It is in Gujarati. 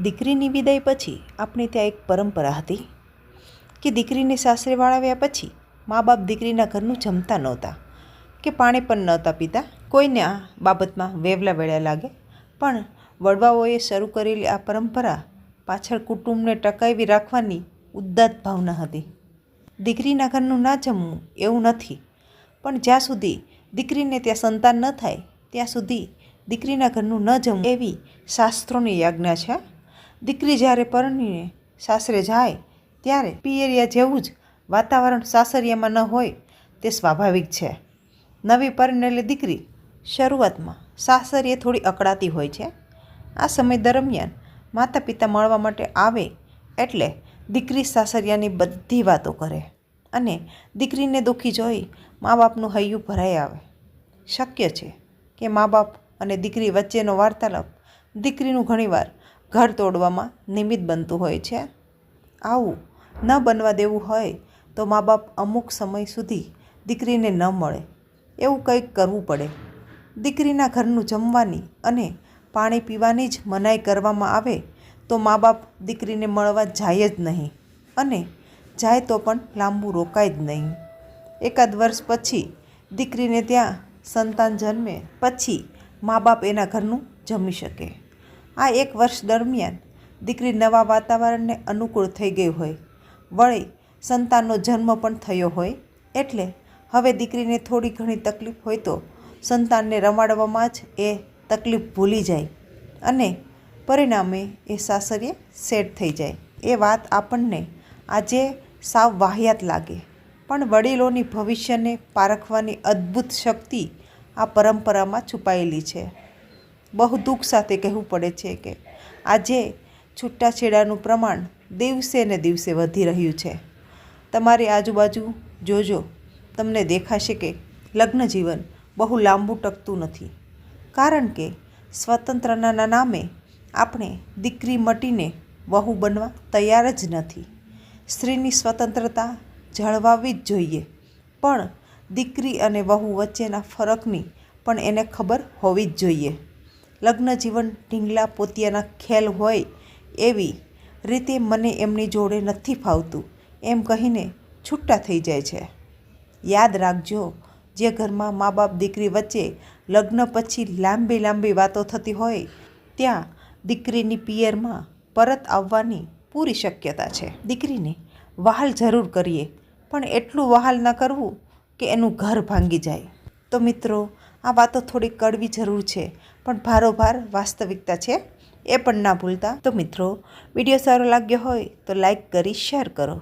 દીકરીની વિદાય પછી આપણે ત્યાં એક પરંપરા હતી કે દીકરીને સાસરે વાળવ્યા પછી મા બાપ દીકરીના ઘરનું જમતા નહોતા કે પાણી પણ નહોતા પીતા. કોઈને આ બાબતમાં વેવલા વેળા લાગે, પણ વડવાઓએ શરૂ કરેલી આ પરંપરા પાછળ કુટુંબને ટકાવી રાખવાની ઉદાત્ત ભાવના હતી. દીકરીના ઘરનું ના જમવું એવું નથી, પણ જ્યાં સુધી દીકરીને ત્યાં સંતાન ન થાય ત્યાં સુધી દીકરીના ઘરનું ન જમવું એવી શાસ્ત્રોની આજ્ઞા છે. દીકરી જ્યારે પરણીને સાસરે જાય ત્યારે પિયરિયા જેવું જ વાતાવરણ સાસરિયામાં ન હોય તે સ્વાભાવિક છે. નવી પરણેલી દીકરી શરૂઆતમાં સાસરીએ થોડી અકળાતી હોય છે. આ સમય દરમિયાન માતા પિતા મળવા માટે આવે એટલે દીકરી સાસરિયાની બધી વાતો કરે અને દીકરીને દુઃખી જોઈ મા બાપનું હૈયું ભરાઈ આવે. શક્ય છે કે મા બાપ અને દીકરી વચ્ચેનો વાર્તાલાપ દીકરીનું ઘણીવાર ઘર તોડવામાં નિમિત્ત બનતું હોય છે. આવું ન બનવા દેવું હોય તો મા બાપ અમુક સમય સુધી દીકરીને ન મળે એવું કંઈક કરવું પડે. દીકરીના ઘરનું જમવાની અને પાણી પીવાની જ મનાઈ કરવામાં આવે તો મા બાપ દીકરીને મળવા જાય જ નહીં, અને જાય તો પણ લાંબુ રોકાય જ નહીં. એકાદ વર્ષ પછી દીકરીને ત્યાં સંતાન જન્મે પછી મા બાપ એના ઘરનું જમી શકે. આ એક વર્ષ દરમિયાન દીકરી નવા વાતાવરણને અનુકૂળ થઈ ગઈ હોય, વળી સંતાનનો જન્મ પણ થયો હોય, એટલે હવે દીકરીને થોડી ઘણી તકલીફ હોય તો સંતાનને રમાડવામાં જ એ તકલીફ ભૂલી જાય અને પરિણામે એ સાસરીએ સેટ થઈ જાય. એ વાત આપણને આજે સાવ વાહિયાત લાગે, પણ વડીલોની ભવિષ્યને પારખવાની અદ્ભુત શક્તિ આ પરંપરામાં છુપાયેલી છે. બહુ દુઃખ સાથે કહેવું પડે છે કે આજે છૂટાછેડાનું પ્રમાણ દિવસે ને દિવસે વધી રહ્યું છે. તમારી આજુબાજુ જોજો, તમને દેખાશે કે લગ્ન જીવન બહુ લાંબુ ટકતું નથી, કારણ કે સ્વતંત્રતાના નામે આપણે દીકરી મટીને વહુ બનવા તૈયાર જ નથી. સ્ત્રીની સ્વતંત્રતા જળવાવી જ જોઈએ, પણ દીકરી અને વહુ વચ્ચેના ફરકની પણ એને ખબર હોવી જ જોઈએ. લગ્ન જીવન ઢીંગલા પોતિયાના ખેલ હોય એવી રીતે મને એમની જોડે નથી ફાવતું એમ કહીને છૂટા થઈ જાય છે. યાદ રાખજો, જે ઘરમાં મા બાપ દીકરી વચ્ચે લગ્ન પછી લાંબી લાંબી વાતો થતી હોય ત્યાં દીકરીની પિયરમાં પરત આવવાની પૂરી શક્યતા છે. દીકરીને વહાલ જરૂર કરીએ, પણ એટલું વહાલ ન કરવું કે એનું ઘર ભાંગી જાય. તો મિત્રો, આ વાતો થોડી કડવી જરૂર છે, પણ ભારોભાર વાસ્તવિકતા છે, એ પણ ના ભૂલતા. તો મિત્રો, વિડીયો સારો લાગ્યો હોય તો લાઈક કરી શેર કરો.